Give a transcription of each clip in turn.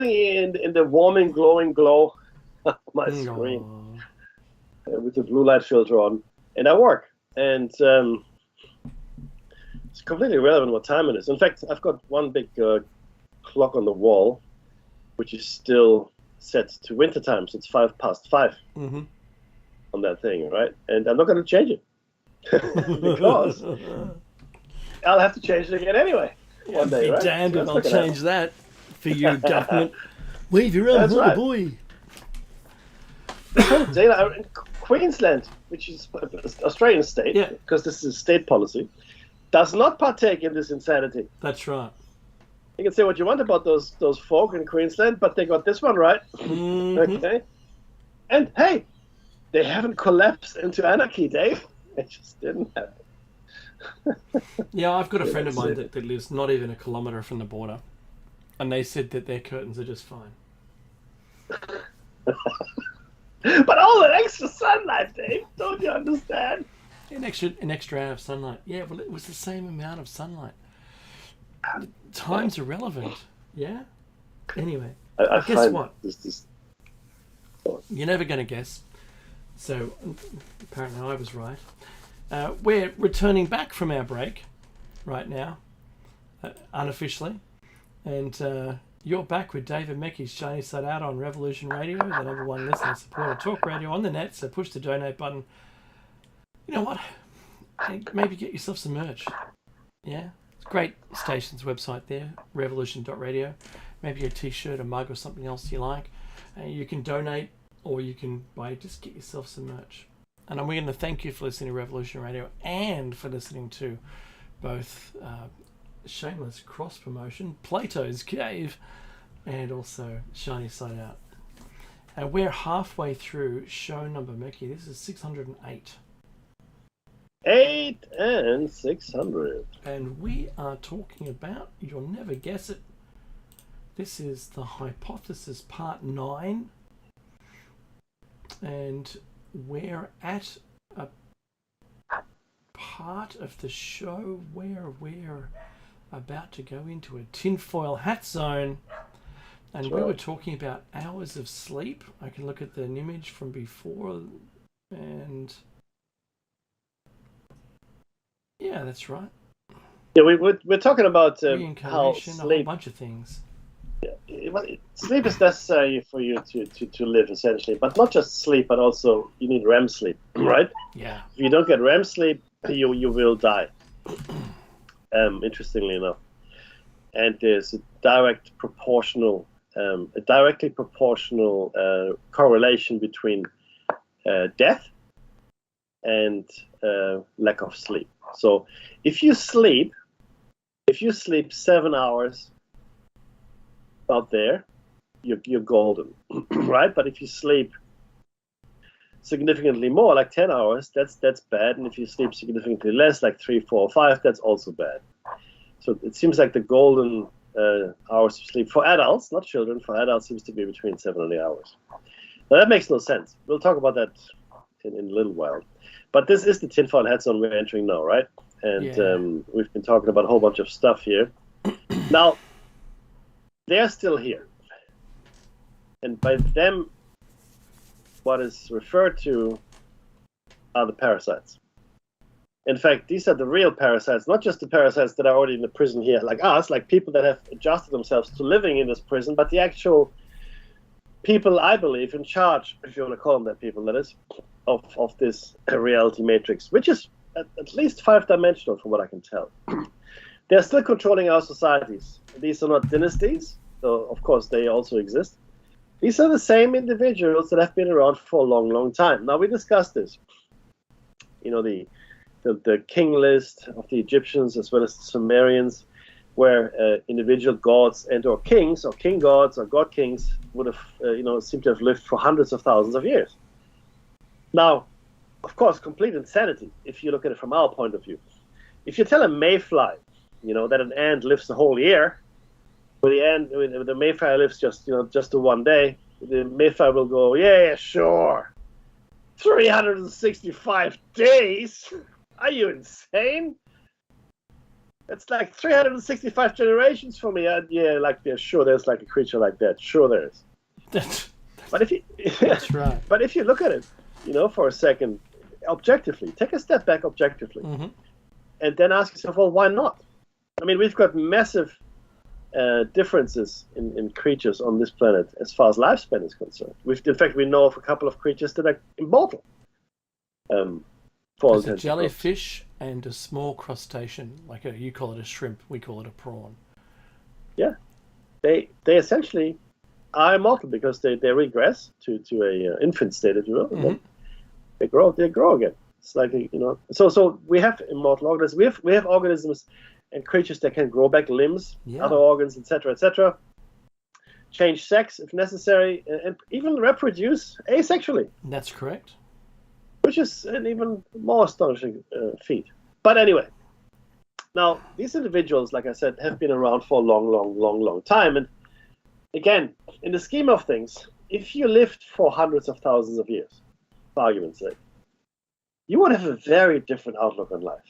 in the warming, glowing glow of my screen with the blue light filter on, and I work. And it's completely irrelevant what time it is. In fact, I've got one big clock on the wall, which is still set to winter time, so it's 5:05 on that thing, right? And I'm not going to change it because I'll have to change it again anyway one day, right? Damned if I'll change that for you, government. Leave your own little boy. In Queensland, which is an Australian state, because this is state policy, does not partake in this insanity. That's right. You can say what you want about those folk in Queensland, but they got this one right. Okay. And hey, they haven't collapsed into anarchy, Dave. It just didn't happen. Yeah, I've got a friend of mine that lives not even a kilometre from the border, and they said that their curtains are just fine. But all that extra sunlight, Dave, don't you understand? An extra hour of sunlight. Yeah, well, it was the same amount of sunlight. Time's irrelevant. Yeah? Anyway, I guess what? This... You're never going to guess. So, apparently I was right. We're returning back from our break right now, unofficially. And you're back with David Meckie's Shiny Side Out on Revolution Radio, the #1 listener supporter talk radio on the net. So push the donate button. You know what? Maybe get yourself some merch. Yeah? It's a great station's website there, revolution.radio. Maybe a t-shirt, a mug, or something else you like. You can donate, or you can just get yourself some merch. And we're going to thank you for listening to Revolution Radio and for listening to both shameless cross-promotion, Plato's Cave, and also Shiny Side Out. And we're halfway through show number, Mickey. This is 608. 8 and 600. And we are talking about, you'll never guess it, this is the Hypothesis Part 9. And we're at a part of the show where we're about to go into a tinfoil hat zone. And we were talking about hours of sleep. I can look at an image from before, and yeah, that's right. Yeah, we're talking about how sleep, a whole bunch of things. Yeah, sleep is necessary for you to live, essentially, but not just sleep, but also you need REM sleep, right? Yeah. If you don't get REM sleep, you will die. Interestingly enough, and there's a directly proportional correlation between death and lack of sleep. So if you sleep 7 hours out there, you're golden, right? But if you sleep significantly more, like 10 hours, that's bad. And if you sleep significantly less, like 3, 4, or 5, that's also bad. So it seems like the golden hours of sleep for adults, not children, for adults seems to be between 7 and 8 hours. Now that makes no sense. We'll talk about that in a little while. But this is the tinfoil hat zone we're entering now, right? And we've been talking about a whole bunch of stuff here. Now, they're still here. And by them, what is referred to are the parasites. In fact, these are the real parasites, not just the parasites that are already in the prison here, like us, like people that have adjusted themselves to living in this prison, but the actual people, I believe, in charge, if you want to call them that people, that is, of this reality matrix, which is at least 5-dimensional from what I can tell. They're still controlling our societies. These are not dynasties, so of course they also exist. These are the same individuals that have been around for a long, long time. Now, we discussed this. You know, the king list of the Egyptians as well as the Sumerians, where individual gods and or kings or king gods or god kings would have, seem to have lived for hundreds of thousands of years. Now, of course, complete insanity if you look at it from our point of view. If you tell a mayfly, that an ant lives the whole year, the mayfly lives just the one day, the mayfly will go, yeah, sure. 365 days? Are you insane? It's like 365 generations for me. Sure, there's like a creature like that. Sure, there is. But if you, That's right. But if you look at it, for a second, objectively, take a step back objectively, and then ask yourself, well, why not? I mean, we've got massive differences in creatures on this planet as far as lifespan is concerned. In fact, we know of a couple of creatures that are immortal. There's a jellyfish and a small crustacean, you call it a shrimp, we call it a prawn. Yeah, they essentially are immortal because they regress to a infant state, if you will. And then they grow again. It's like So we have immortal organisms. We have organisms and creatures that can grow back limbs, other organs, etc., etc. Change sex if necessary, and even reproduce asexually. That's correct. Which is an even more astonishing feat. But anyway, now these individuals, like I said, have been around for a long time. And again, in the scheme of things, if you lived for hundreds of thousands of years, for argument's sake, you would have a very different outlook on life.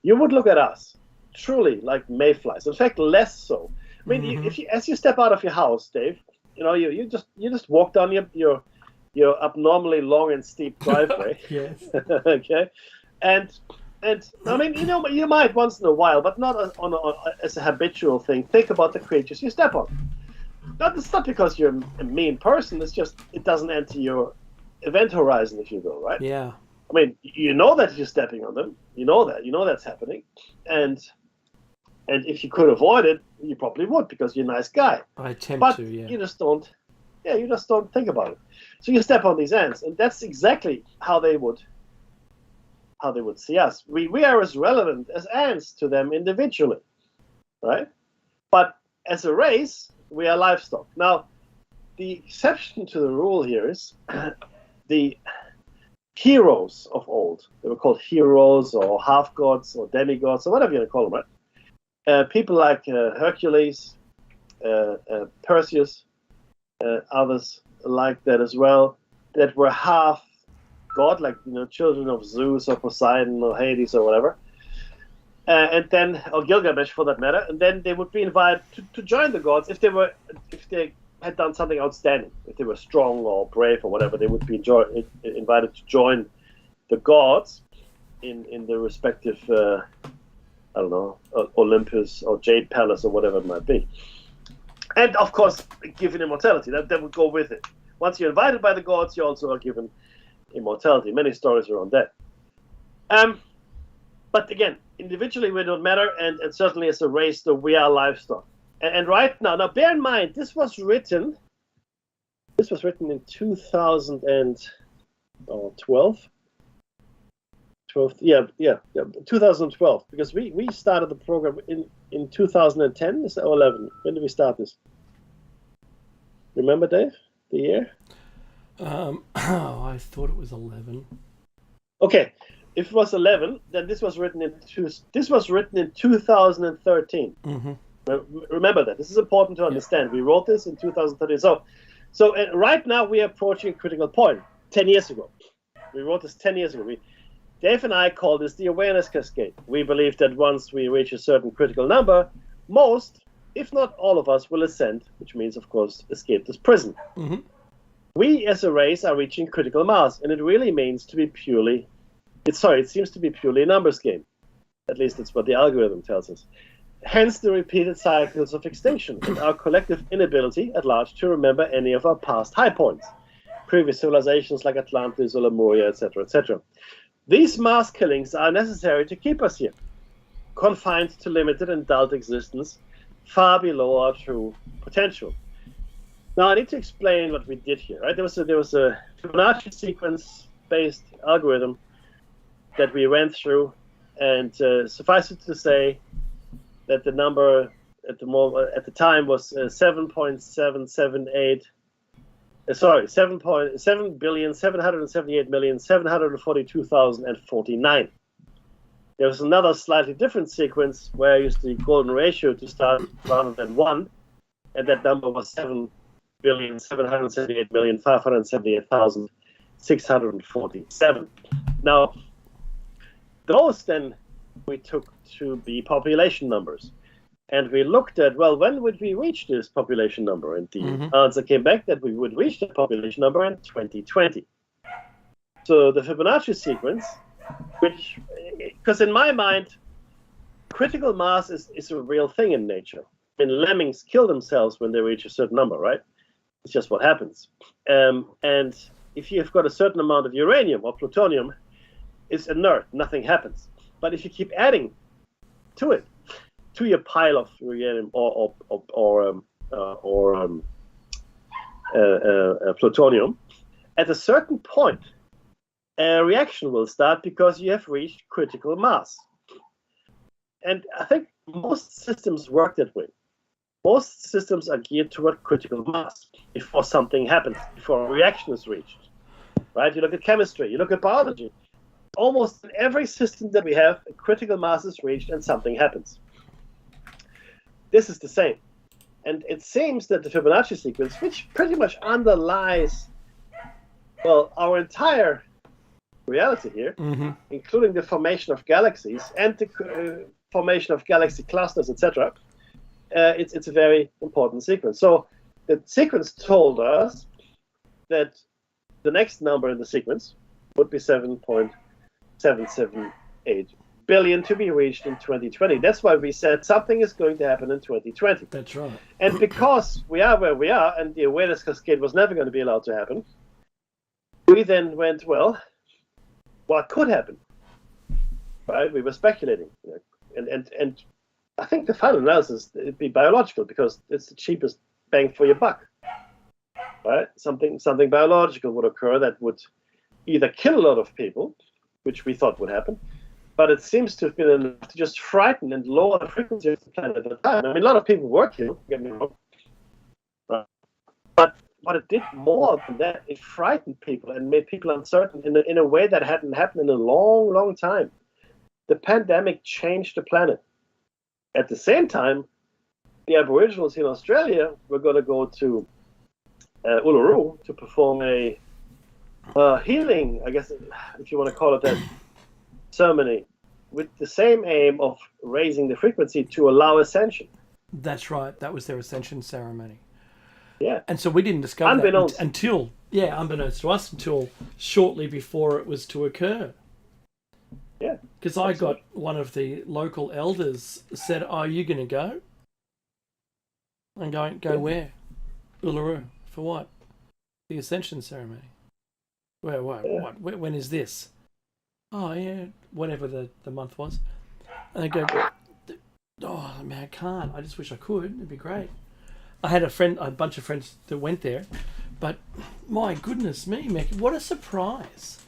You would look at us truly like mayflies. In fact, less so. I mean, as you step out of your house, Dave, you just walk down your abnormally long and steep driveway. Yes. Okay, and I mean, you might once in a while, but not as a habitual thing. Think about the creatures you step on. It's not because you're a mean person. It's just it doesn't enter your event horizon, if you will, right? Yeah. I mean, you know that you're stepping on them. You know that's happening, and if you could avoid it, you probably would because you're a nice guy. I attempt but to, yeah. You just don't think about it. So you step on these ants, and that's exactly how they would see us. We are as relevant as ants to them individually, right? But as a race, we are livestock. Now, the exception to the rule here is the heroes of old. They were called heroes or half-gods or demigods or whatever you want to call them, right? People like Hercules, Perseus, others like that as well, that were half god, like children of Zeus or Poseidon or Hades or whatever, and then or Gilgamesh for that matter, and then they would be invited to join the gods if they had done something outstanding, if they were strong or brave or whatever. They would be invited to join the gods in the respective Olympus or Jade Palace or whatever it might be. And of course, given immortality, that would go with it. Once you're invited by the gods, you also are given immortality. Many stories around that. But again, individually we don't matter, and certainly as a race, though, we are livestock. And right now, bear in mind, this was written in 2012. 2012, because we started the program in 2010 or 11. When did we start this? Remember, Dave, the year? I thought it was 11. Okay, if it was 11, then this was written in 2013. Mm-hmm. Remember that. This is important to understand. Yeah. We wrote this in 2013. So right now we are approaching a critical point. 10 years ago, we wrote this 10 years ago. Dave and I call this the awareness cascade. We believe that once we reach a certain critical number, most, if not all of us, will ascend, which means, of course, escape this prison. Mm-hmm. We, as a race, are reaching critical mass, and it really means to be purely... it seems to be purely a numbers game. At least that's what the algorithm tells us. Hence the repeated cycles of extinction and our collective inability at large to remember any of our past high points. Previous civilizations like Atlantis or Lemuria, etc., etc. These mass killings are necessary to keep us here, confined to limited and dulled existence, far below our true potential. Now, I need to explain what we did here. Right? There was a Fibonacci sequence-based algorithm that we went through, and suffice it to say that the number at the time was 7.778. 7,778,742,049. There was another slightly different sequence where I used the golden ratio to start rather than 1, and that number was 7,778,578,647. Now, those then we took to be population numbers. And we looked at, well, when would we reach this population number? And the answer came back that we would reach the population number in 2020. So the Fibonacci sequence, which, because in my mind, critical mass is a real thing in nature. I mean, lemmings kill themselves when they reach a certain number, right? It's just what happens. And if you've got a certain amount of uranium or plutonium, it's inert, nothing happens. But if you keep adding to it, to your pile of uranium or plutonium, at a certain point, a reaction will start because you have reached critical mass. And I think most systems work that way. Most systems are geared toward critical mass before something happens, before a reaction is reached. Right? You look at chemistry, you look at biology. Almost in every system that we have, a critical mass is reached and something happens. This is the same. And it seems that the Fibonacci sequence, which pretty much underlies, well, our entire reality here, including the formation of galaxies and the formation of galaxy clusters, etc., it's a very important sequence. So the sequence told us that the next number in the sequence would be 7.778 billion to be reached in 2020. That's why we said something is going to happen in 2020. That's right. And because we are where we are and the awareness cascade was never going to be allowed to happen, we then went, well, what could happen? Right? We were speculating. And I think the final analysis, it'd be biological because it's the cheapest bang for your buck. Right? Something biological would occur that would either kill a lot of people, which we thought would happen, but it seems to have been enough to just frighten and lower the frequency of the planet at the time. I mean, a lot of people were killed, get me wrong. Right? But it did more than that. It frightened people and made people uncertain in a way that hadn't happened in a long, long time. The pandemic changed the planet. At the same time, the Aboriginals in Australia were going to go to Uluru to perform a healing, I guess, if you want to call it that, ceremony with the same aim of raising the frequency to allow ascension. That's right. That was their ascension ceremony. Yeah. And so we didn't discover that until unbeknownst to us, until shortly before it was to occur. Yeah. Because I got one of the local elders said, "Are you going to go?" I'm going, "Go where?" Uluru. For what? The ascension ceremony. Where? What? Yeah. What? When is this? Oh, yeah, whatever the month was. And I go, "Oh, man, I can't. I just wish I could. It'd be great." I had a bunch of friends that went there, but my goodness me, Mick, what a surprise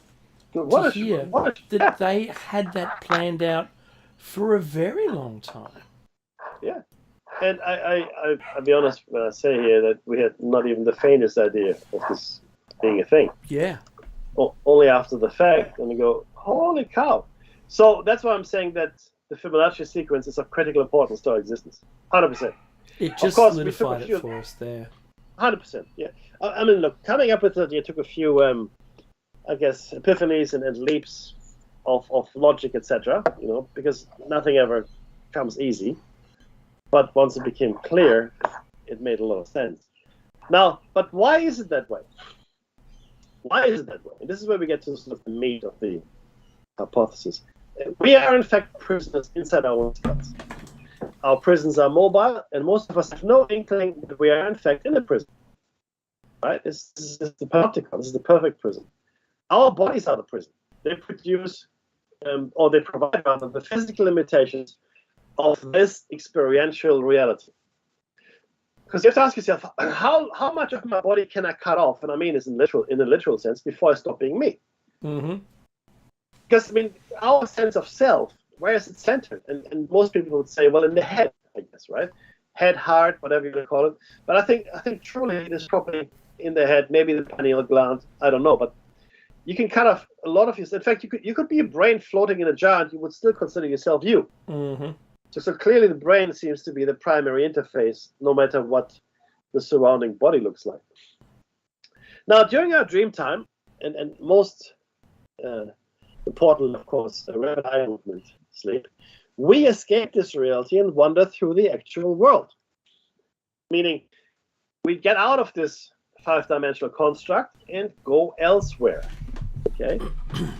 to hear that they had that planned out for a very long time. Yeah. And I'll be honest when I say here that we had not even the faintest idea of this being a thing. Yeah. Only after the fact, and we go, holy cow. So that's why I'm saying that the Fibonacci sequence is of critical importance to our existence. 100%. It just solidified it for us there. 100%, yeah. I mean, look, coming up with it, you took a few, I guess, epiphanies and leaps of logic, etc., because nothing ever comes easy. But once it became clear, it made a lot of sense. Now, but why is it that way? Why is it that way? And this is where we get to sort of the meat of the hypothesis. We are, in fact, prisoners inside our own skulls. Our prisons are mobile, and most of us have no inkling that we are, in fact, in a prison. Right? This is the panopticon. This is the perfect prison. Our bodies are the prison. They produce, or they provide, rather, the physical limitations of this experiential reality. Because you have to ask yourself, how much of my body can I cut off? And I mean this in a literal sense, before I stop being me. Mm-hmm. Because, I mean, our sense of self, where is it centered? And most people would say, well, in the head, I guess, right? Head, heart, whatever you want to call it. But I think truly it is probably in the head, maybe the pineal gland, I don't know. But you can cut off a lot of yourself. In fact, you could be a brain floating in a jar and you would still consider yourself you. Mm-hmm. So clearly the brain seems to be the primary interface, no matter what the surrounding body looks like. Now, during our dream time, and most important, of course, the rapid eye movement sleep, we escape this reality and wander through the actual world. Meaning, we get out of this five-dimensional construct and go elsewhere. Okay?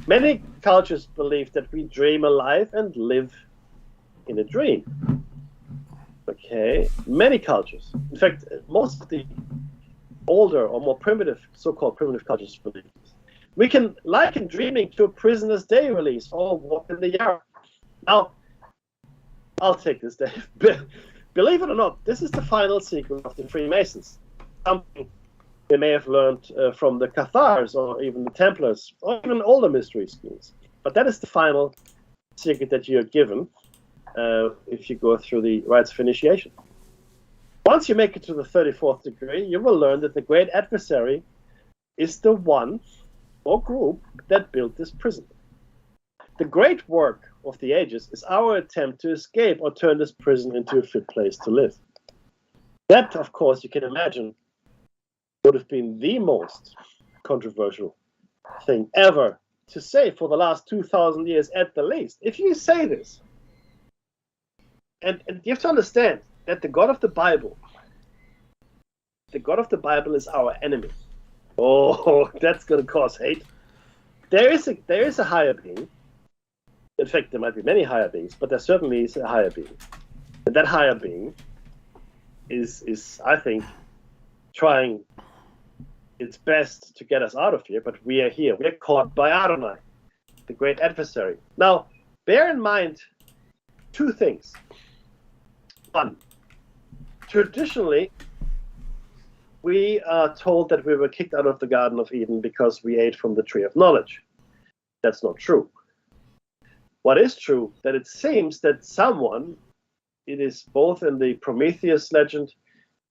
Many cultures believe that we dream alive and live in a dream. Okay? Many cultures. In fact, most of the older or more primitive, so-called primitive cultures believe this. We can liken dreaming to a prisoner's day release or walk in the yard. Now, I'll take this, Dave. Believe it or not, this is the final secret of the Freemasons. Something they may have learned from the Cathars or even the Templars or even older mystery schools. But that is the final secret that you're given if you go through the rites of initiation. Once you make it to the 34th degree, you will learn that the great adversary is the one or group that built this prison. The great work of the ages is our attempt to escape or turn this prison into a fit place to live. That, of course, you can imagine, would have been the most controversial thing ever to say for the last 2,000 years at the least. If you say this, and you have to understand that the God of the Bible is our enemy. Oh, that's going to cause hate. There is a higher being. In fact, there might be many higher beings, but there certainly is a higher being. And that higher being is I think, trying its best to get us out of here, but we are here. We are caught by Adonai, the great adversary. Now, bear in mind two things. One, traditionally, we are told that we were kicked out of the Garden of Eden because we ate from the tree of knowledge. That's not true. What is true, that it seems that someone, it is both in the Prometheus legend,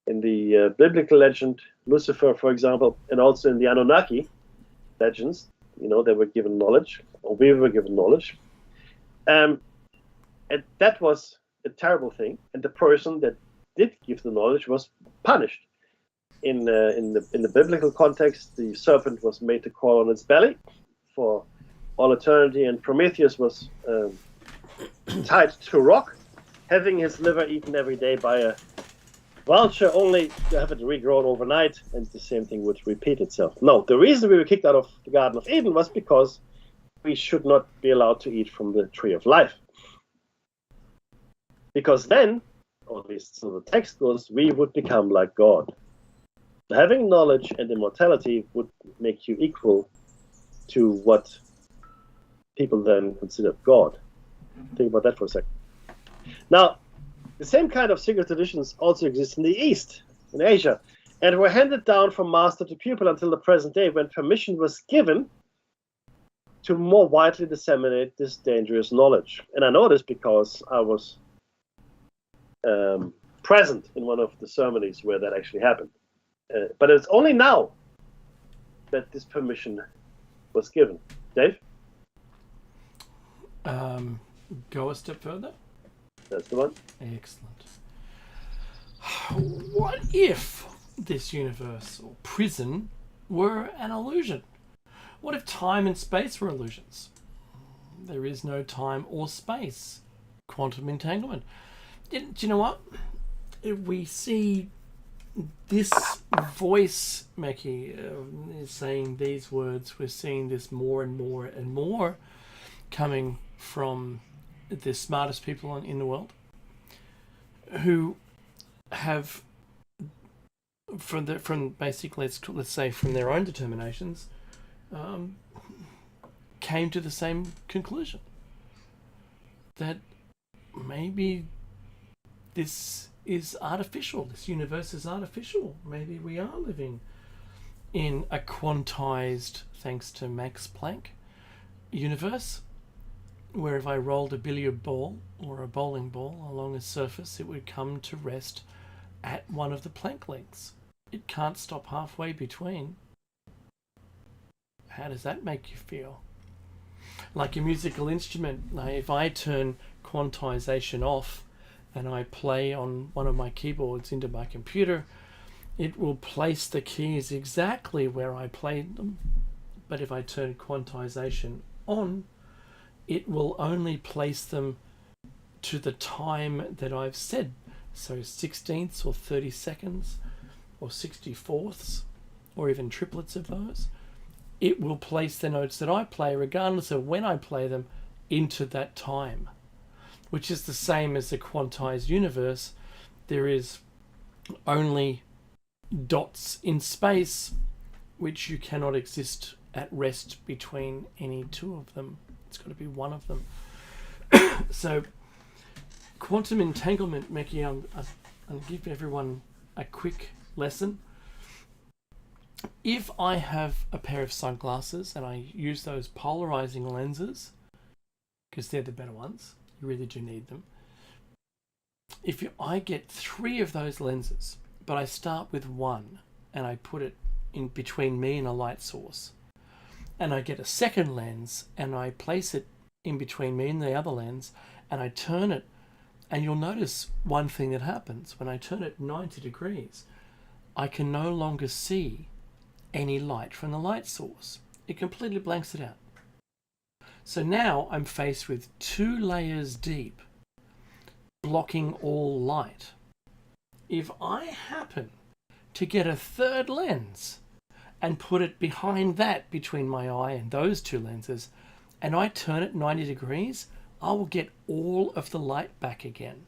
in the biblical legend, Lucifer, for example, and also in the Anunnaki legends, they were given knowledge, or we were given knowledge. And that was a terrible thing, and the person that did give the knowledge was punished. In the biblical context, the serpent was made to crawl on its belly for all eternity, and Prometheus was tied to a rock, having his liver eaten every day by a vulture, only to have it regrown overnight, and the same thing would repeat itself. No, the reason we were kicked out of the Garden of Eden was because we should not be allowed to eat from the tree of life. Because then, or at least so the text goes, we would become like God. Having knowledge and immortality would make you equal to what people then considered God. Think about that for a second. Now, the same kind of secret traditions also exist in the East, in Asia, and were handed down from master to pupil until the present day, when permission was given to more widely disseminate this dangerous knowledge. And I know this because I was present in one of the ceremonies where that actually happened. But it's only now that this permission was given. Dave? Go a step further. That's the one. Excellent. What if this universe or prison were an illusion? What if time and space were illusions? There is no time or space. Quantum entanglement. Do you know what? If we see this voice, Mackie, is saying these words, we're seeing this more and more and more coming from the smartest people in the world, who have, from basically, let's say from their own determinations, came to the same conclusion that maybe this is artificial. This universe is artificial. Maybe we are living in a quantized, thanks to Max Planck, universe, where if I rolled a billiard ball or a bowling ball along a surface, it would come to rest at one of the Planck lengths. It can't stop halfway between. How does that make you feel? Like a musical instrument, if I turn quantization off and I play on one of my keyboards into my computer, it will place the keys exactly where I played them. But if I turn quantization on, it will only place them to the time that I've said. So 16ths or 32nds or 64ths or even triplets of those. It will place the notes that I play, regardless of when I play them, into that time, which is the same as the quantized universe. There is only dots in space which you cannot exist at rest between any two of them. It's got to be one of them. So quantum entanglement, Meki, I'll give everyone a quick lesson. If I have a pair of sunglasses and I use those polarizing lenses, because they're the better ones, you really do need them. If I get 3 of those lenses, but I start with one and I put it in between me and a light source, and I get a second lens and I place it in between me and the other lens, and I turn it, and you'll notice one thing that happens when I turn it 90 degrees, I can no longer see any light from the light source. It completely blanks it out. So now I'm faced with 2 layers deep, blocking all light. If I happen to get a third lens and put it behind that, between my eye and those 2 lenses, and I turn it 90 degrees, I will get all of the light back again.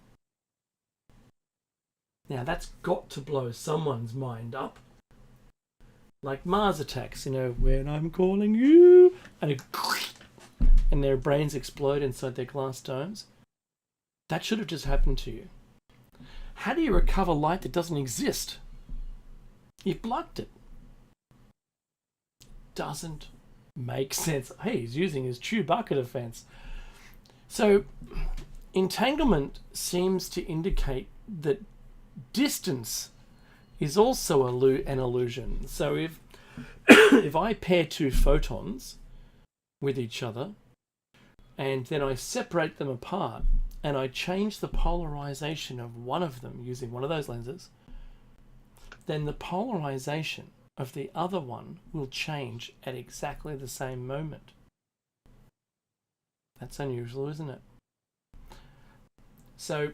Now that's got to blow someone's mind up. Like Mars attacks, when I'm calling you, and their brains explode inside their glass domes. That should have just happened to you. How do you recover light that doesn't exist? You've blocked it. Doesn't make sense. Hey, he's using his Chewbacca defense. So, entanglement seems to indicate that distance is also an illusion. So if I pair 2 photons with each other, and then I separate them apart, and I change the polarization of one of them using one of those lenses, then the polarization of the other one will change at exactly the same moment. That's unusual, isn't it? So,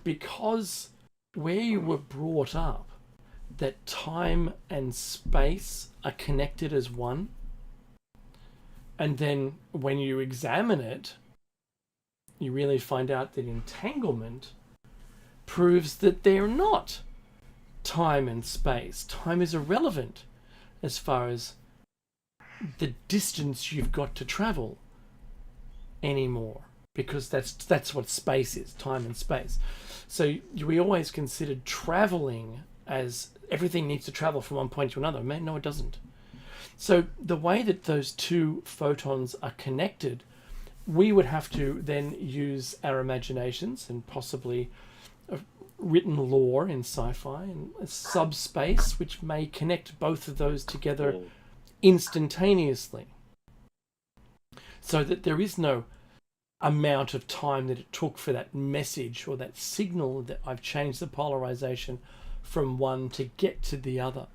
because where you were brought up, that time and space are connected as one, and then when you examine it, you really find out that entanglement proves that they're not time and space. Time is irrelevant as far as the distance you've got to travel anymore, because that's what space is, time and space. So we always considered traveling as everything needs to travel from one point to another. Man, no, it doesn't. So the way that those 2 photons are connected, we would have to then use our imaginations and possibly a written lore in sci-fi and a subspace which may connect both of those together instantaneously, so that there is no amount of time that it took for that message or that signal that I've changed the polarization from one to get to the other.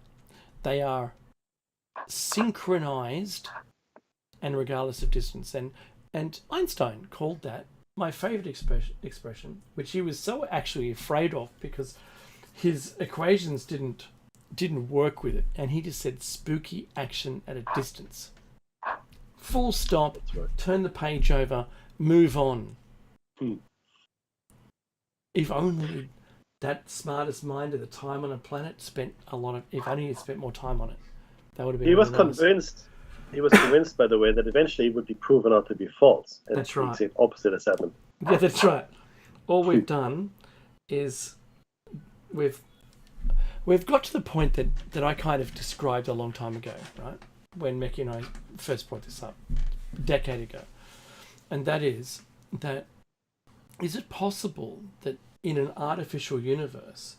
They are synchronized and regardless of distance. And Einstein called that my favorite expression, which he was so actually afraid of because his equations didn't work with it, and he just said spooky action at a distance. Full stop, turn the page over, move on. If only that smartest mind at the time on a planet spent if only he spent more time on it, that would have been. He was convinced, by the way, that eventually it would be proven out to be false. And that's right. The opposite has happened. Yeah, that's right. All we've done is we've got to the point that I kind of described a long time ago, right? When Meki and I first brought this up a decade ago. And that is it possible that in an artificial universe,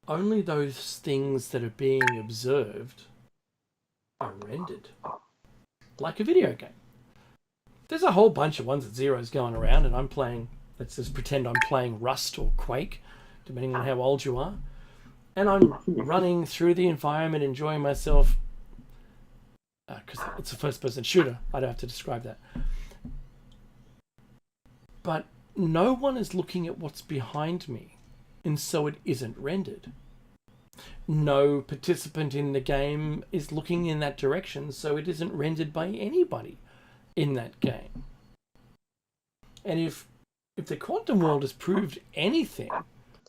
only those things that are being observed are rendered? Like a video game. There's a whole bunch of ones and zeros going around, and I'm playing, let's just pretend I'm playing Rust or Quake, depending on how old you are. And I'm running through the environment, enjoying myself, because it's a first-person shooter. I don't have to describe that. but no one is looking at what's behind me, and so it isn't rendered. No participant in the game is looking in that direction, so it isn't rendered by anybody in that game. And if the quantum world has proved anything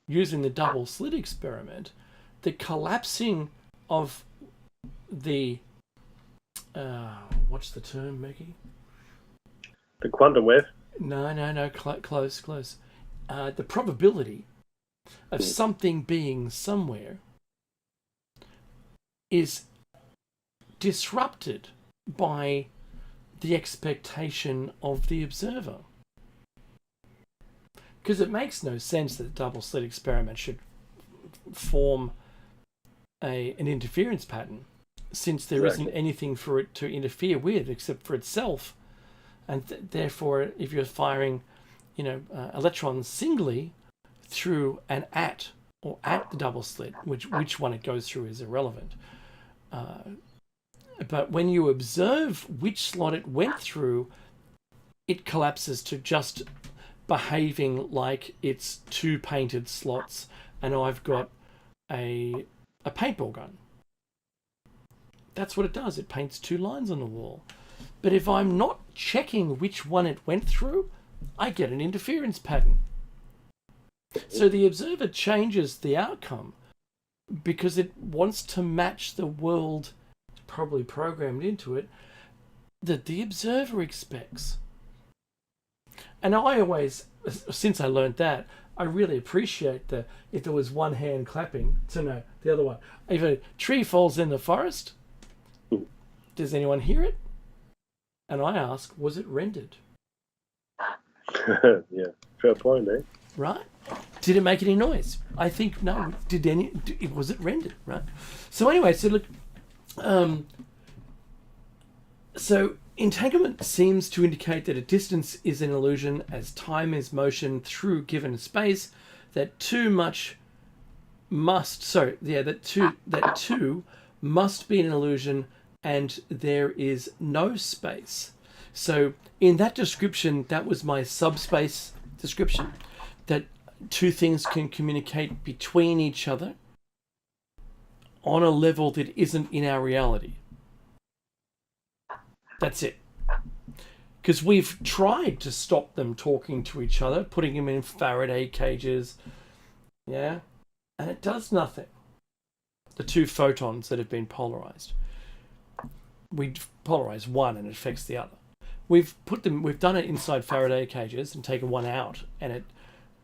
using the double slit experiment, the collapsing of the what's the term, Maggie? The quantum wave? No, close. The probability of something being somewhere is disrupted by the expectation of the observer. Because it makes no sense that a double slit experiment should form an interference pattern, since there isn't anything for it to interfere with except for itself. And therefore, if you're firing, electrons singly through an at the double slit, which one it goes through is irrelevant. But when you observe which slot it went through, it collapses to just behaving like it's two painted slots, and I've got a paintball gun. That's what it does. It paints two lines on the wall. But if I'm not checking which one it went through, I get an interference pattern. So the observer changes the outcome because it wants to match the world, probably programmed into it, that the observer expects. And I always, since I learned that, I really appreciate if there was one hand clapping to know the other one. If a tree falls in the forest, does anyone hear it? And I ask, was it rendered? Yeah, fair point, eh? Right? Did it make any noise? I think no. Was it rendered? Right? So anyway, so look, so entanglement seems to indicate that a distance is an illusion as time is motion through given space. That two must be an illusion, and there is no space. So in that description, that was my subspace description, that two things can communicate between each other on a level that isn't in our reality. That's it. Because we've tried to stop them talking to each other, putting them in Faraday cages, yeah, and it does nothing. The two photons that have been polarized. We polarize one and it affects the other. We've done it inside Faraday cages and taken one out, and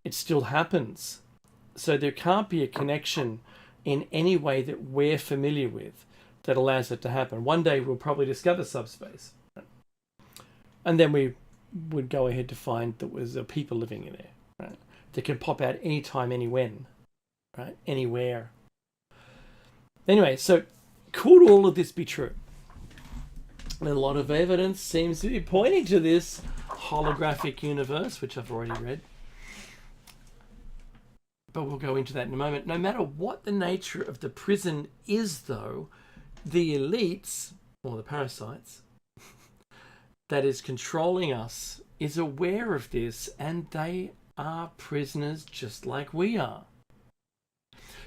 it still happens. So there can't be a connection in any way that we're familiar with that allows it to happen. One day we'll probably discover subspace, and then we would go ahead to find that there's people living in there, right? That can pop out anytime, anywhen, right? Anywhere. Anyway, so could all of this be true? And a lot of evidence seems to be pointing to this holographic universe, which I've already read. But we'll go into that in a moment. No matter what the nature of the prison is, though, the elites, or the parasites, that is controlling us is aware of this, and they are prisoners just like we are.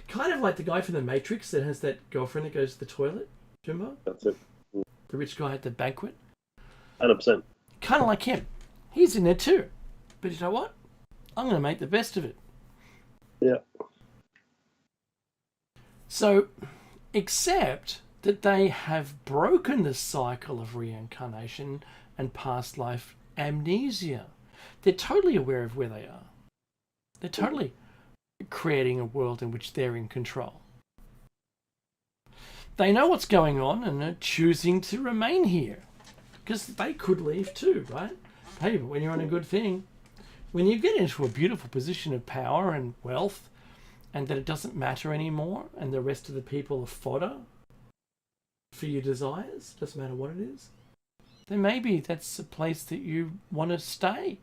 Kind of like the guy from The Matrix that has that girlfriend that goes to the toilet, Jimbo? That's it. The rich guy at the banquet? 100%. Kind of like him. He's in there too. But you know what? I'm going to make the best of it. Yeah. So, except that they have broken the cycle of reincarnation and past life amnesia. They're totally aware of where they are. They're totally creating a world in which they're in control. They know what's going on and are choosing to remain here. Because they could leave too, right? Hey, but when you're on a good thing, when you get into a beautiful position of power and wealth, and that it doesn't matter anymore, and the rest of the people are fodder for your desires, doesn't matter what it is, then maybe that's a place that you want to stay.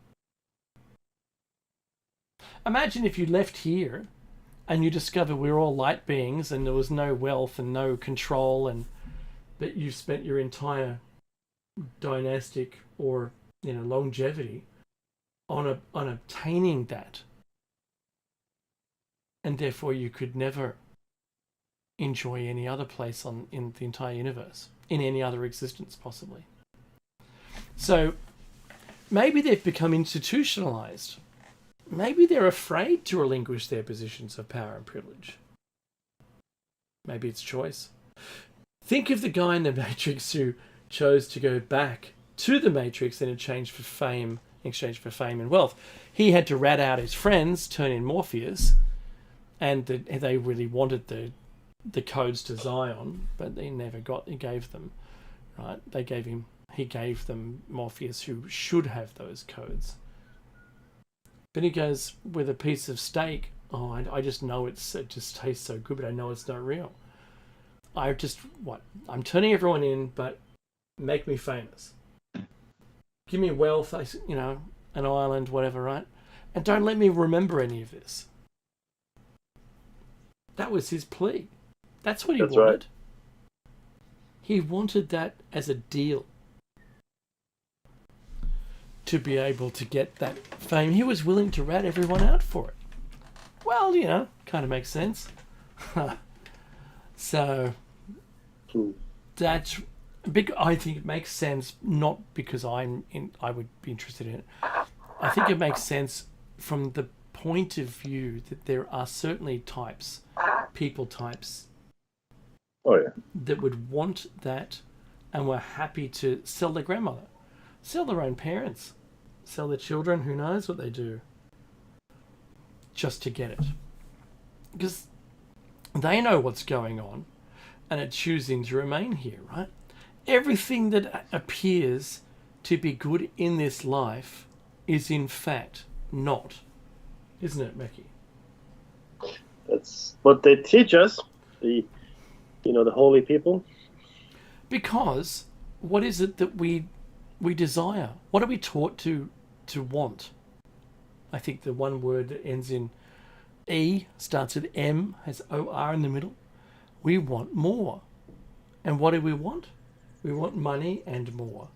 Imagine if you left here and you discover we're all light beings and there was no wealth and no control, but you spent your entire dynastic or longevity on obtaining that, and therefore you could never enjoy any other place in the entire universe, in any other existence possibly. So maybe they've become institutionalized. Maybe they're afraid to relinquish their positions of power and privilege. Maybe it's choice. Think of the guy in the Matrix who chose to go back to the Matrix in exchange for fame and wealth. He had to rat out his friends, turn in Morpheus, and they really wanted the codes to Zion, but he gave them, right? He gave them Morpheus, who should have those codes. But he goes with a piece of steak. Oh, I just know it just tastes so good, but I know it's not real. I'm turning everyone in, but make me famous. Give me wealth, an island, whatever, right? And don't let me remember any of this. That was his plea. That's what he wanted. Right. He wanted that as a deal. To be able to get that fame. He was willing to rat everyone out for it. Well, kind of makes sense. So that's big. I think it makes sense, not because I would be interested in it. I think it makes sense from the point of view that there are certainly people types that would want that and were happy to sell their grandmother, sell their own parents, sell their children, who knows what they do, just to get it. Because they know what's going on and are choosing to remain here, right? Everything that appears to be good in this life is in fact not. Isn't it, Mackie? That's what they teach us, the holy people. Because what is it that we desire? What are we taught to want? I think the one word that ends in E, starts with M, has O-R in the middle. We want more. And what do we want? We want money and more.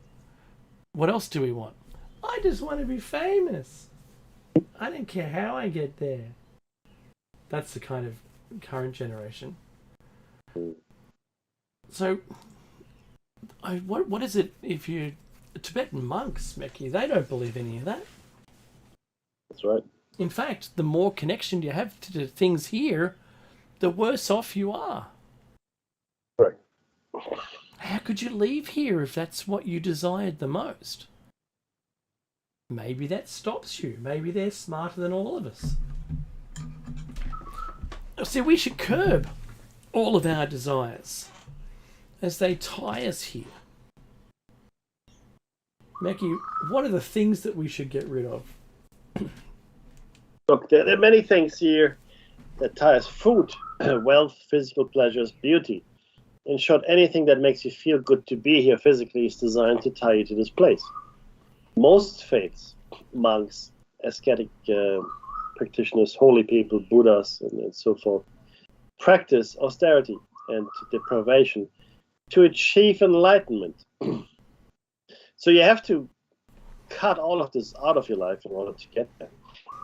What else do we want? I just want to be famous. I don't care how I get there. That's the kind of current generation. So, what is it if you... Tibetan monks, Mackie, they don't believe any of that. That's right. In fact, the more connection you have to the things here, the worse off you are. Right. How could you leave here if that's what you desired the most? Maybe that stops you. Maybe they're smarter than all of us. See, we should curb all of our desires as they tie us here. Mackie, what are the things that we should get rid of? Look, there are many things here that tie us: food, wealth, physical pleasures, beauty. In short, anything that makes you feel good to be here physically is designed to tie you to this place. Most faiths, monks, ascetic practitioners, holy people, Buddhas, and so forth, practice austerity and deprivation to achieve enlightenment. So you have to cut all of this out of your life in order to get there.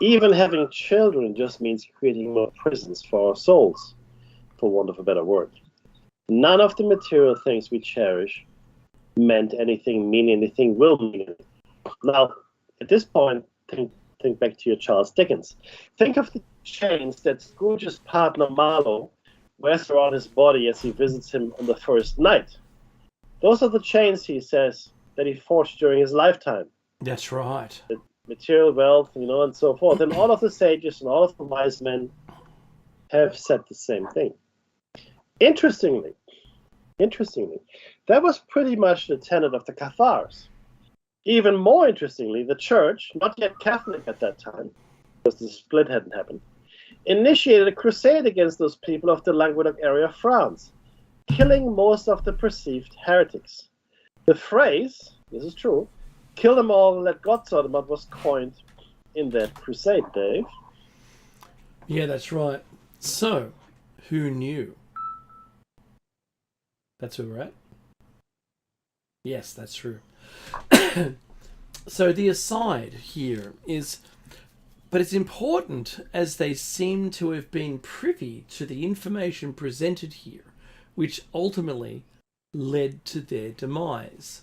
Even having children just means creating more prisons for our souls, for want of a better word. None of the material things we cherish meant anything, mean anything, will mean anything. Now, at this point, think back to your Charles Dickens. Think of the chains that Scrooge's partner Marlowe wears around his body as he visits him on the first night. Those are the chains, he says, that he forged during his lifetime. That's right. The material wealth, and so forth. And all of the sages and all of the wise men have said the same thing. Interestingly, that was pretty much the tenet of the Cathars. Even more interestingly, the church, not yet Catholic at that time, because the split hadn't happened, initiated a crusade against those people of the Languedoc area of France, killing most of the perceived heretics. The phrase, this is true, kill them all and let God sort them out, was coined in that crusade, Dave. Yeah, that's right. So, who knew? That's where we're at? Yes, that's true. So the aside here is, but it's important as they seem to have been privy to the information presented here, which ultimately led to their demise.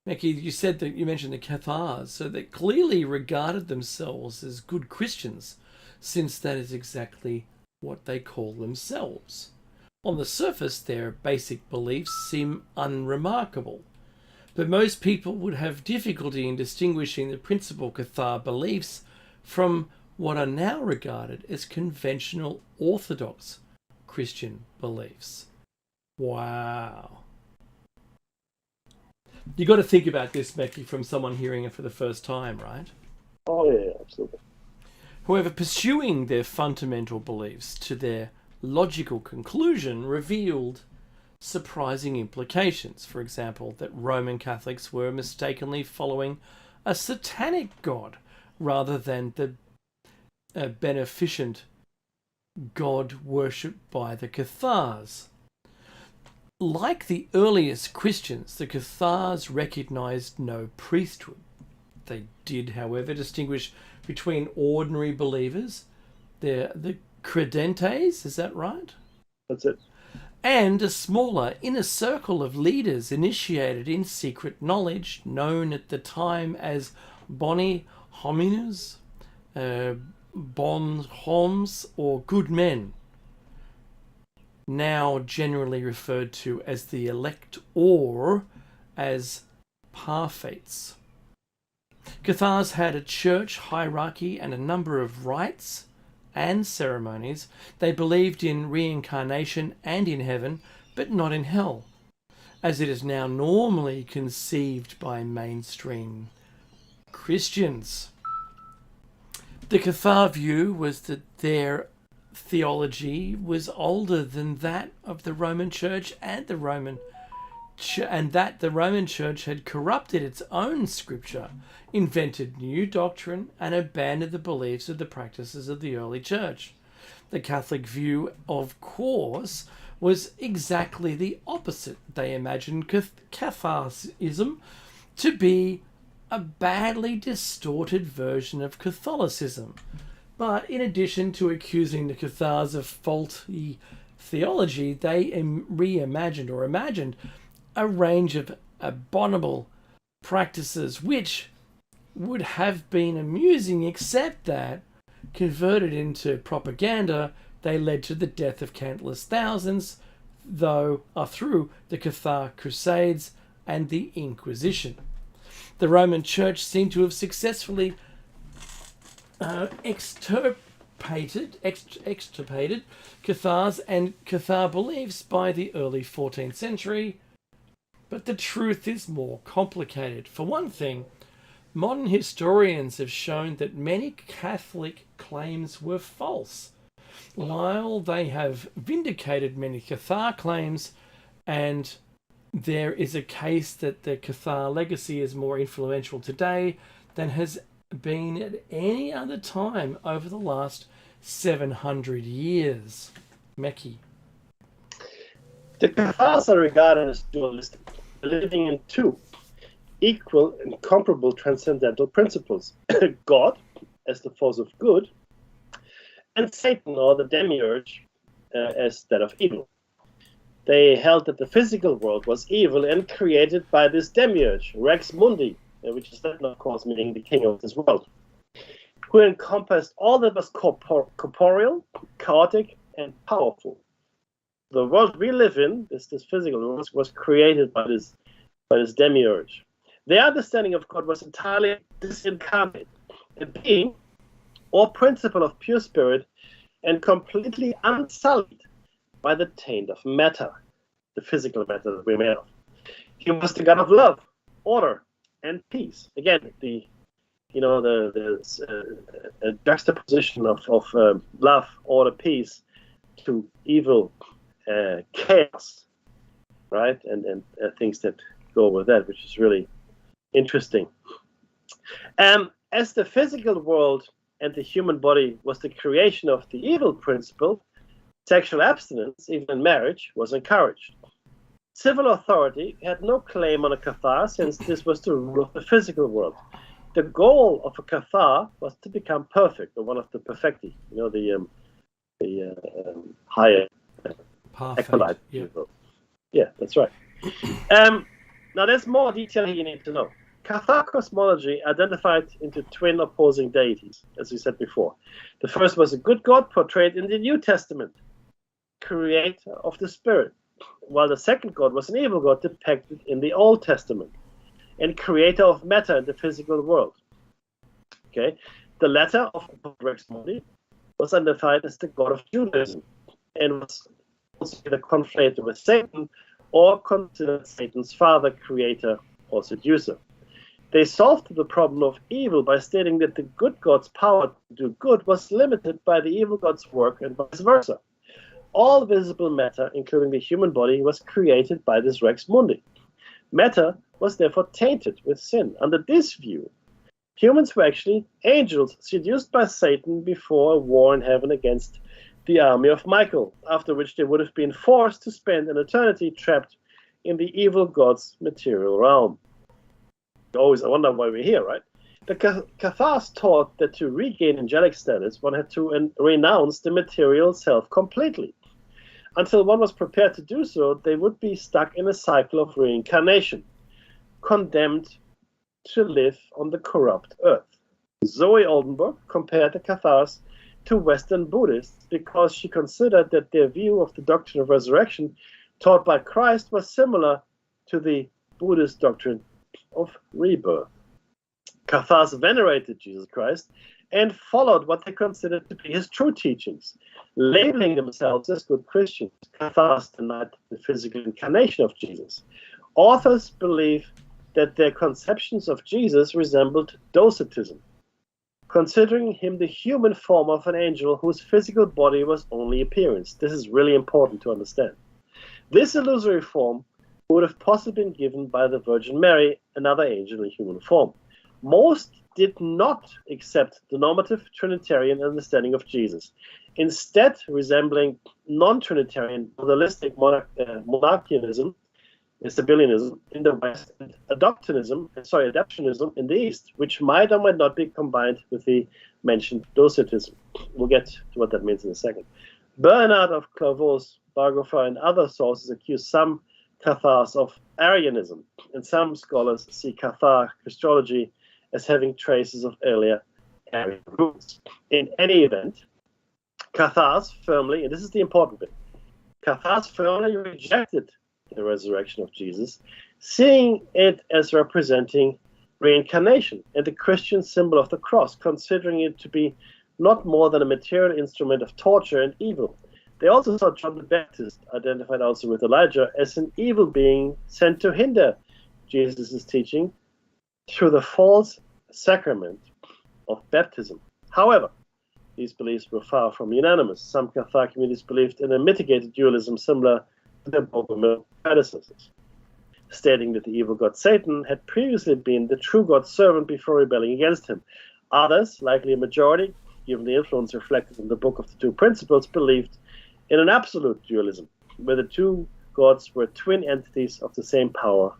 Mackie, you said that you mentioned the Cathars, so they clearly regarded themselves as good Christians, since that is exactly what they call themselves. On the surface, their basic beliefs seem unremarkable, but most people would have difficulty in distinguishing the principal Cathar beliefs from what are now regarded as conventional Orthodox Christian beliefs. Wow. You got to think about this, Becky, from someone hearing it for the first time, right? Oh, yeah, absolutely. However, pursuing their fundamental beliefs to their logical conclusion revealed surprising implications. For example, that Roman Catholics were mistakenly following a satanic god rather than the beneficent god worshipped by the Cathars. Like the earliest Christians, the Cathars recognized no priesthood. They did, however, distinguish between ordinary believers, the credentes, is that right? That's it. And a smaller inner circle of leaders initiated in secret knowledge, known at the time as boni homines, bons homs, or good men, now generally referred to as the elect or as parfates. Cathars had a church hierarchy and a number of rites and ceremonies. They believed in reincarnation and in heaven, but not in hell, as it is now normally conceived by mainstream Christians. The Cathar view was that their theology was older than that of the Roman Church, and the Roman Church had corrupted its own scripture, invented new doctrine, and abandoned the beliefs of the practices of the early church. The Catholic view, of course, was exactly the opposite. They imagined Catharism to be a badly distorted version of Catholicism. But in addition to accusing the Cathars of faulty theology, they imagined a range of abominable practices which would have been amusing, except that, converted into propaganda, they led to the death of countless thousands, through the Cathar Crusades and the Inquisition. The Roman Church seemed to have successfully extirpated Cathars and Cathar beliefs by the early 14th century, but the truth is more complicated. For one thing, modern historians have shown that many Catholic claims were false. While they have vindicated many Cathar claims, and there is a case that the Cathar legacy is more influential today than has been at any other time over the last 700 years. Meki. The Cathars are regarded as dualistic, believing in two equal and comparable transcendental principles: God as the force of good, and Satan, or the demiurge, as that of evil. They held that the physical world was evil and created by this demiurge, Rex Mundi, which is Latin, of course, meaning the king of this world, who encompassed all that was corporeal, chaotic, and powerful. The world we live in, this physical world, was created by this demiurge. Their understanding of God was entirely disincarnate, a being or principle of pure spirit, and completely unsullied by the taint of matter, the physical matter that we're made of. He was the God of love, order, and peace. Again, the juxtaposition of love, order, peace to evil, chaos, right? And things that go with that, which is really interesting. As the physical world and the human body was the creation of the evil principle, sexual abstinence, even in marriage, was encouraged. Civil authority had no claim on a Cathar since this was the rule of the physical world. The goal of a Cathar was to become perfect, or one of the perfecti, the higher acolyte. Yep. Yeah, that's right. Now there's more detail here you need to know. Cathar cosmology identified into twin opposing deities, as we said before. The first was a good God portrayed in the New Testament, creator of the spirit, while the second God was an evil God depicted in the Old Testament, and creator of matter in the physical world. Okay, the latter of Rex Mundi was identified as the God of Judaism, and was also either conflated with Satan or considered Satan's father, creator, or seducer. They solved the problem of evil by stating that the good God's power to do good was limited by the evil God's work, and vice versa. All visible matter, including the human body, was created by this Rex Mundi. Matter was therefore tainted with sin. Under this view, humans were actually angels seduced by Satan before a war in heaven against the army of Michael, after which they would have been forced to spend an eternity trapped in the evil God's material realm. I wonder why we're here, right? The Cathars taught that to regain angelic status, one had to renounce the material self completely. Until one was prepared to do so, they would be stuck in a cycle of reincarnation, condemned to live on the corrupt earth. Zoe Oldenburg compared the Cathars to Western Buddhists because she considered that their view of the doctrine of resurrection taught by Christ was similar to the Buddhist doctrine of rebirth. Cathars venerated Jesus Christ and followed what they considered to be his true teachings, labeling themselves as good Christians. Cathars denied the physical incarnation of Jesus. Authors believe that their conceptions of Jesus resembled Docetism, considering him the human form of an angel whose physical body was only appearance. This is really important to understand. This illusory form would have possibly been given by the Virgin Mary, another angel in human form. Most did not accept the normative Trinitarian understanding of Jesus, instead resembling non-Trinitarian modalistic monarchianism, Sabellianism in the West, and adaptionism in the East, which might or might not be combined with the mentioned Docetism. We'll get to what that means in a second. Bernard of Clairvaux's biographer and other sources accuse some Cathars of Arianism, and some scholars see Cathar Christology as having traces of earlier Arian roots. In any event, Cathars firmly, and this is the important bit, Cathars firmly rejected the resurrection of Jesus, seeing it as representing reincarnation and the Christian symbol of the cross, considering it to be not more than a material instrument of torture and evil. They also saw John the Baptist, identified also with Elijah, as an evil being sent to hinder Jesus' teaching through the false sacrament of baptism. However, these beliefs were far from unanimous. Some Cathar communities believed in a mitigated dualism similar to their Bogomil predecessors, stating that the evil god Satan had previously been the true God's servant before rebelling against him. Others, likely a majority, given the influence reflected in the Book of the Two Principles, believed in an absolute dualism, where the two gods were twin entities of the same power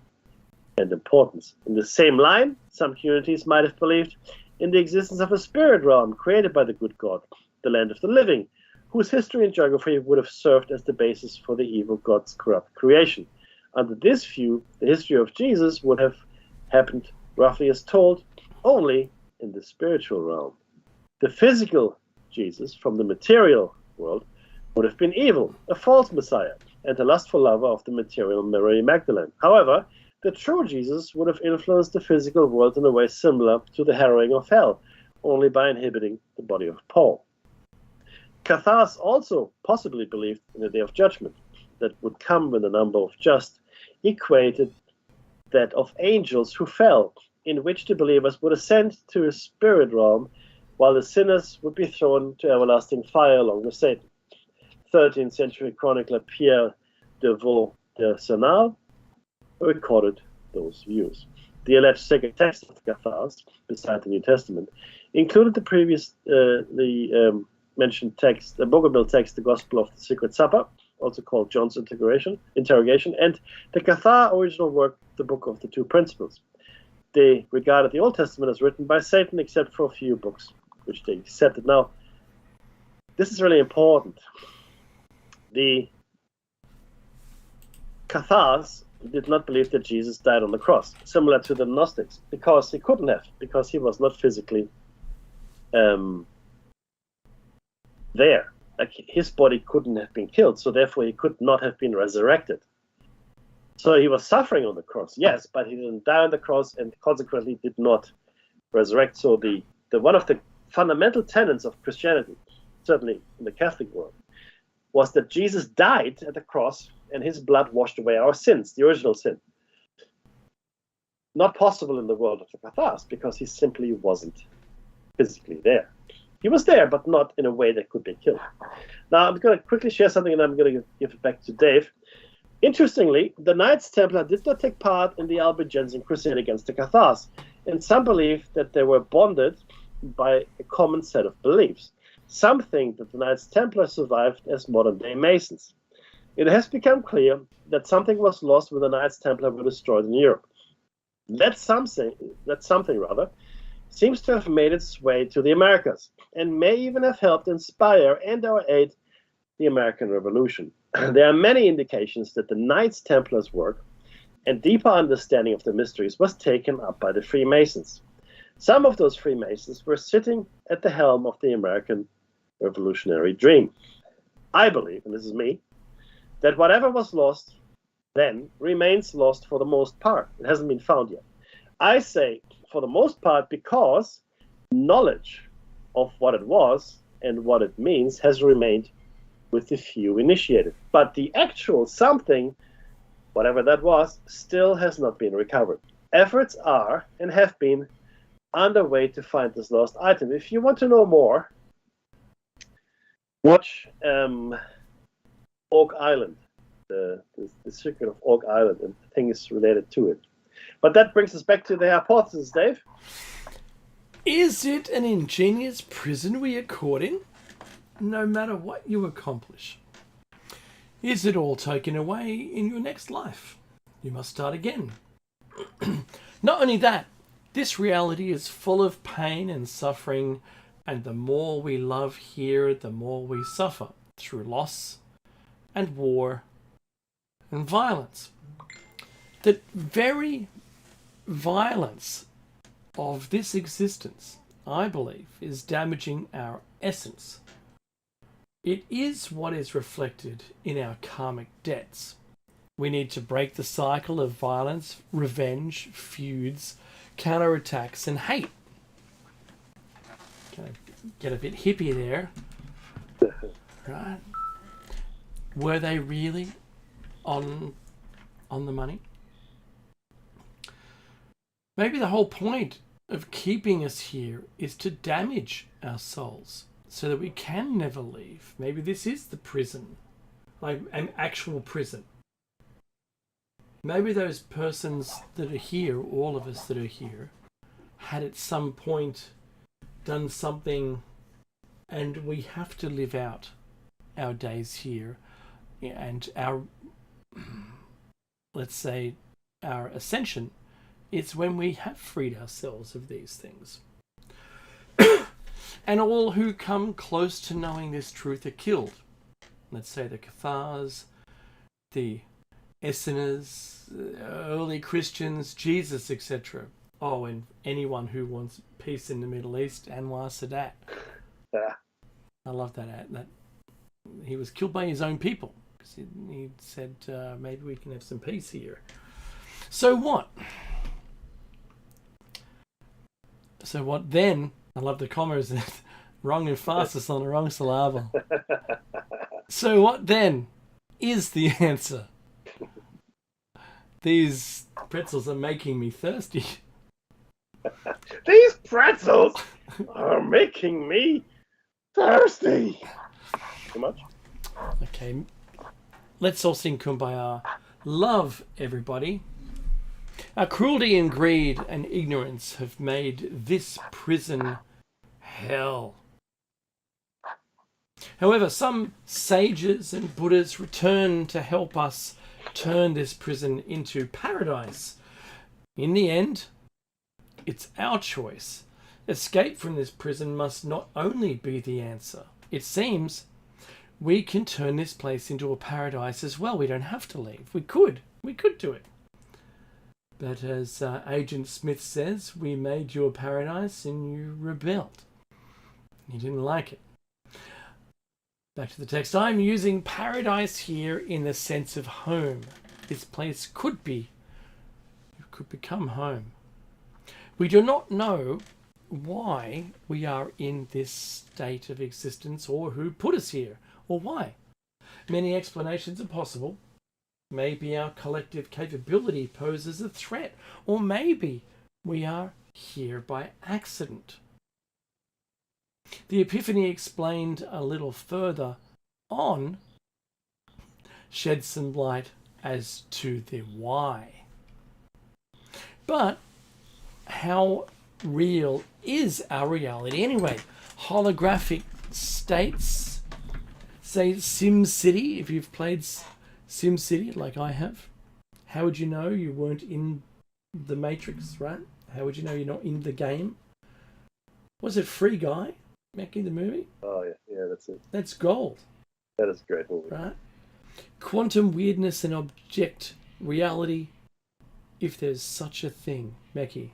and importance. In the same line, some communities might have believed in the existence of a spirit realm created by the good God, the land of the living, whose history and geography would have served as the basis for the evil god's corrupt creation. Under this view, the history of Jesus would have happened, roughly as told, only in the spiritual realm. The physical Jesus from the material world would have been evil, a false Messiah, and a lustful lover of the material Mary Magdalene. However, the true Jesus would have influenced the physical world in a way similar to the harrowing of hell, only by inhibiting the body of Paul. Cathars also possibly believed in the day of judgment that would come when the number of just equated that of angels who fell, in which the believers would ascend to a spirit realm, while the sinners would be thrown to everlasting fire along with Satan. 13th century chronicler Pierre de Vaux de Senal recorded those views. The alleged sacred text of the Cathars, beside the New Testament, included the mentioned text, the Bogomil text, the Gospel of the Secret Supper, also called John's Interrogation, and the Cathar original work, the Book of the Two Principles. They regarded the Old Testament as written by Satan, except for a few books, which they accepted. Now, this is really important. The Cathars did not believe that Jesus died on the cross, similar to the Gnostics, because he couldn't have, because he was not physically there. Like, his body couldn't have been killed, so therefore he could not have been resurrected. So he was suffering on the cross, yes, but he didn't die on the cross and consequently did not resurrect. So the one of the fundamental tenets of Christianity, certainly in the Catholic world, was that Jesus died at the cross and his blood washed away our sins, the original sin. Not possible in the world of the Cathars because he simply wasn't physically there. He was there, but not in a way that could be killed. Now, I'm going to quickly share something and I'm going to give it back to Dave. Interestingly, the Knights Templar did not take part in the Albigensian crusade against the Cathars, and some believe that they were bonded by a common set of beliefs. Some think that the Knights Templar survived as modern-day Masons. It has become clear that something was lost when the Knights Templar were destroyed in Europe. That something seems to have made its way to the Americas, and may even have helped inspire and/or aid the American Revolution. There are many indications that the Knights Templars' work and deeper understanding of the mysteries was taken up by the Freemasons. Some of those Freemasons were sitting at the helm of the American revolutionary dream. I believe, and this is me, that whatever was lost then remains lost for the most part. It hasn't been found yet. I say for the most part because knowledge of what it was and what it means has remained with the few initiated. But the actual something, whatever that was, still has not been recovered. Efforts are and have been underway to find this lost item. If you want to know more, watch Oak Island, the secret of Oak Island, and things related to it. But that brings us back to the hypothesis, Dave. Is it an ingenious prison we are caught in? No matter what you accomplish. Is it all taken away in your next life? You must start again. Not only that, this reality is full of pain and suffering, and the more we love here, the more we suffer through loss and war and violence. The very violence of this existence, I believe, is damaging our essence. It is what is reflected in our karmic debts. We need to break the cycle of violence, revenge, feuds, counterattacks, and hate. Gonna get a bit hippie there. Right? Were they really on the money? Maybe the whole point of keeping us here is to damage our souls, so that we can never leave. Maybe this is the prison, like an actual prison. Maybe those persons that are here, all of us that are here, had at some point done something, and we have to live out our days here, and our, let's say, our ascension is when we have freed ourselves of these things. And all who come close to knowing this truth are killed. Let's say the Cathars, the Essenes, early Christians, Jesus, etc. Oh, and anyone who wants peace in the Middle East, Anwar Sadat. Yeah. I love that. That he was killed by his own people because he said, maybe we can have some peace here. So what? So what then? I love the commas. Wrong emphasis on the wrong syllable. So what then is the answer? These pretzels are making me thirsty. These pretzels are making me thirsty. Too much? Okay. Let's all sing Kumbaya. Love, everybody. Our cruelty and greed and ignorance have made this prison hell. However, some sages and Buddhas return to help us turn this prison into paradise. In the end, it's our choice. Escape from this prison must not only be the answer. It seems we can turn this place into a paradise as well. We don't have to leave. We could do it. But as Agent Smith says, we made you a paradise and you rebelled. You didn't like it. Back to the text. I'm using paradise here in the sense of home. This place could become home. We do not know why we are in this state of existence or who put us here or why. Many explanations are possible. Maybe our collective capability poses a threat, or maybe we are here by accident. The Epiphany explained a little further on shed some light as to the why. But how real is our reality anyway? Holographic states, say SimCity, if you've played SimCity like I have, how would you know you weren't in the Matrix, right? How would you know you're not in the game? Was it Free Guy making the movie? Oh, yeah, that's it. That's gold. That is a great movie. Right? Quantum weirdness and object reality, if there's such a thing. Mecky.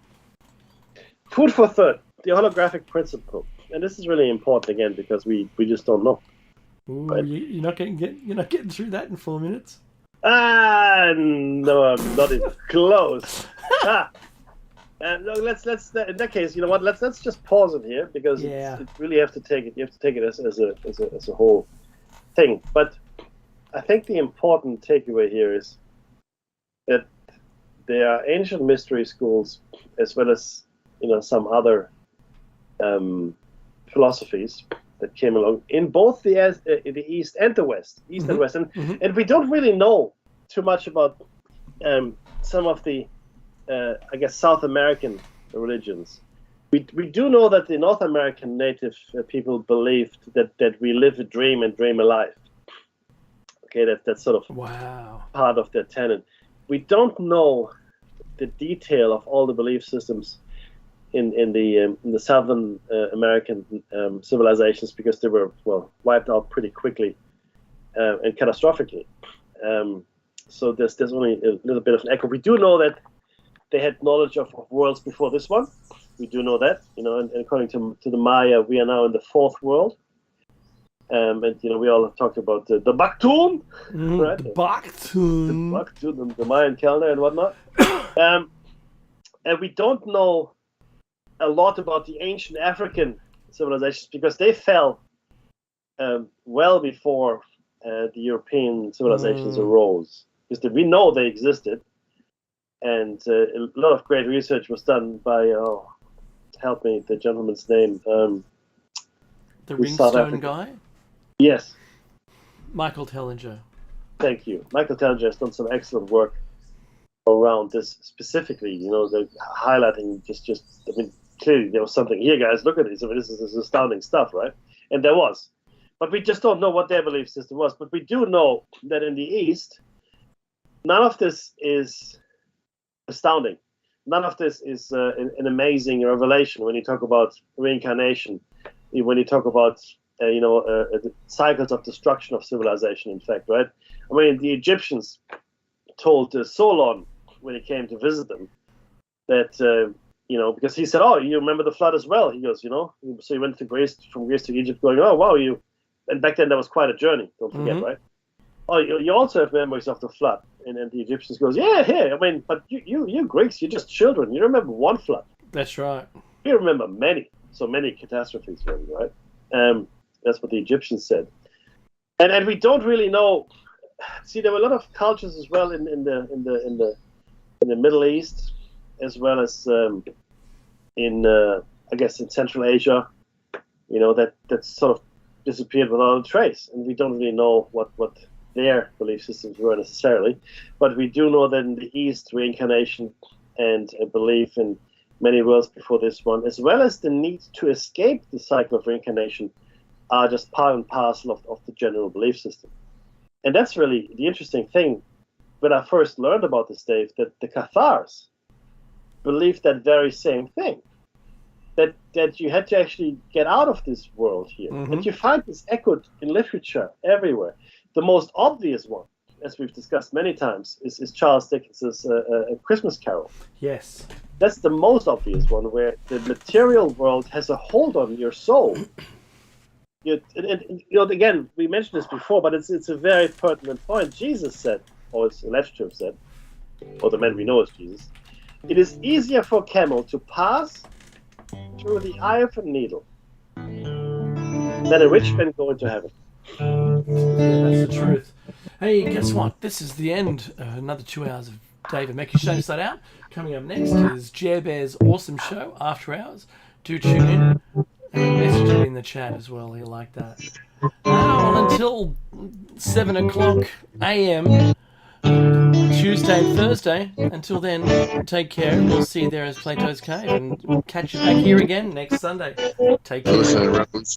Food for thought. The holographic principle. And this is really important again because we just don't know. Ooh, right? you're not getting through that in 4 minutes. No, I'm not even close. No, let's in that case, you know what? Let's just pause it here because it really have to take it. You have to take it as a whole thing. But I think the important takeaway here is that there are ancient mystery schools as well as some other philosophies that came along in both the East and the West, and West, and we don't really know too much about some of the I guess South American religions. We do know that the North American native people believed that we live a dream and dream a life. Okay, that's sort of part of their tenet. We don't know the detail of all the belief systems in the Southern American civilizations because they were wiped out pretty quickly and catastrophically. So there's only a little bit of an echo. We do know that they had knowledge of worlds before this one. We do know that, and according to the Maya, we are now in the fourth world. And we all have talked about the Baktun, right? The Baktun, the Mayan calendar and whatnot. And we don't know a lot about the ancient African civilizations because they fell well before the European civilizations arose. Because we know they existed, and a lot of great research was done by help me, the gentleman's name. The Ringstone guy? Yes. Michael Tellinger. Thank you. Michael Tellinger has done some excellent work around this specifically, the highlighting clearly there was something here, guys. Look at this. This is astounding stuff, right? And there was. But we just don't know what their belief system was. But we do know that in the East, none of this is astounding. None of this is an amazing revelation when you talk about reincarnation, when you talk about cycles of destruction of civilization, in fact, right? I mean, the Egyptians told Solon when he came to visit them that, because he said, oh, you remember the flood as well? He goes, so he went from Greece to Egypt going, oh, wow, and back then that was quite a journey, don't forget, right? Oh, you also have memories of the flood. And then the Egyptians goes, yeah, but you Greeks, you're just children. You remember one flood. That's right. You remember so many catastrophes, really, right? That's what the Egyptians said. And we don't really know. See, there were a lot of cultures as well in the Middle East, as well as in Central Asia, that sort of disappeared without a trace, and we don't really know what their belief systems were necessarily, but we do know that in the East, reincarnation and a belief in many worlds before this one, as well as the need to escape the cycle of reincarnation, are just part and parcel of the general belief system. And that's really the interesting thing. When I first learned about this, Dave, that the Cathars believed that very same thing. That you had to actually get out of this world here. Mm-hmm. And you find this echoed in literature everywhere. The most obvious one, as we've discussed many times, is Charles Dickens's A Christmas Carol. Yes. That's the most obvious one, where the material world has a hold on your soul. Again, we mentioned this before, but it's a very pertinent point. Jesus said, or it's alleged to have said, or the man we know as Jesus, it is easier for a camel to pass through the eye of a needle than a rich man going to heaven. Yeah, that's the truth. Hey, guess what? This is the end. Another 2 hours of David Mackey showing us that out. Coming up next is Jer Bear's awesome show, After Hours. Do tune in and message him in the chat as well. He'll like that. Well, until 7 o'clock a.m. Tuesday and Thursday. Until then, take care. We'll see you there as Plato's Cave, and we'll catch you back here again next Sunday. Take care.